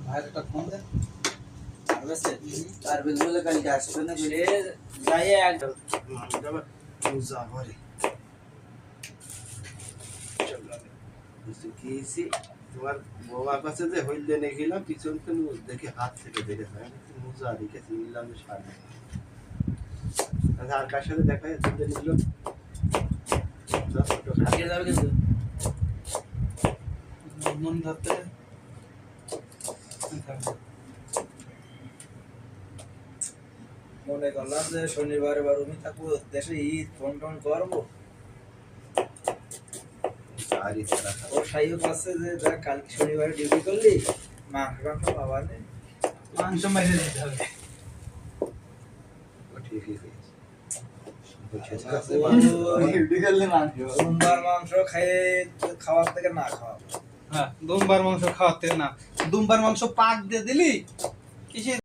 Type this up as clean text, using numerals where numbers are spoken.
ভাইটা ফোন দে আর বিলগুলো কালকে আসবে না সে যাই একদম পূজা করে কি তোমার বাবার কাছে যে হইলে নিয়ে গেলাম পিছন থেকে দেখে হাত থেকে দেখে মুজা দেখেছি নিলাম সামনে আর কার সাথে দেখা যাচ্ছে নিল আগে যাবে কিন্তু মন ধরতে মনে করলাম যে শনিবার এবার আমি থাকবো দেশে ঈদ ফোন টোন করবো ও সাইও পাচ্ছে যে দেখ কালকে শনিবারে ডিউটি করলি মাংস পাবা নেই মাংস মাইরে দিতে হবে সোমবার মাংস খাওয়ার থেকে না খাওয়া হ্যাঁ দুমবার মাংস খাওয়াতে না দুমবার মাংস পাক দিয়ে দিলি কিসে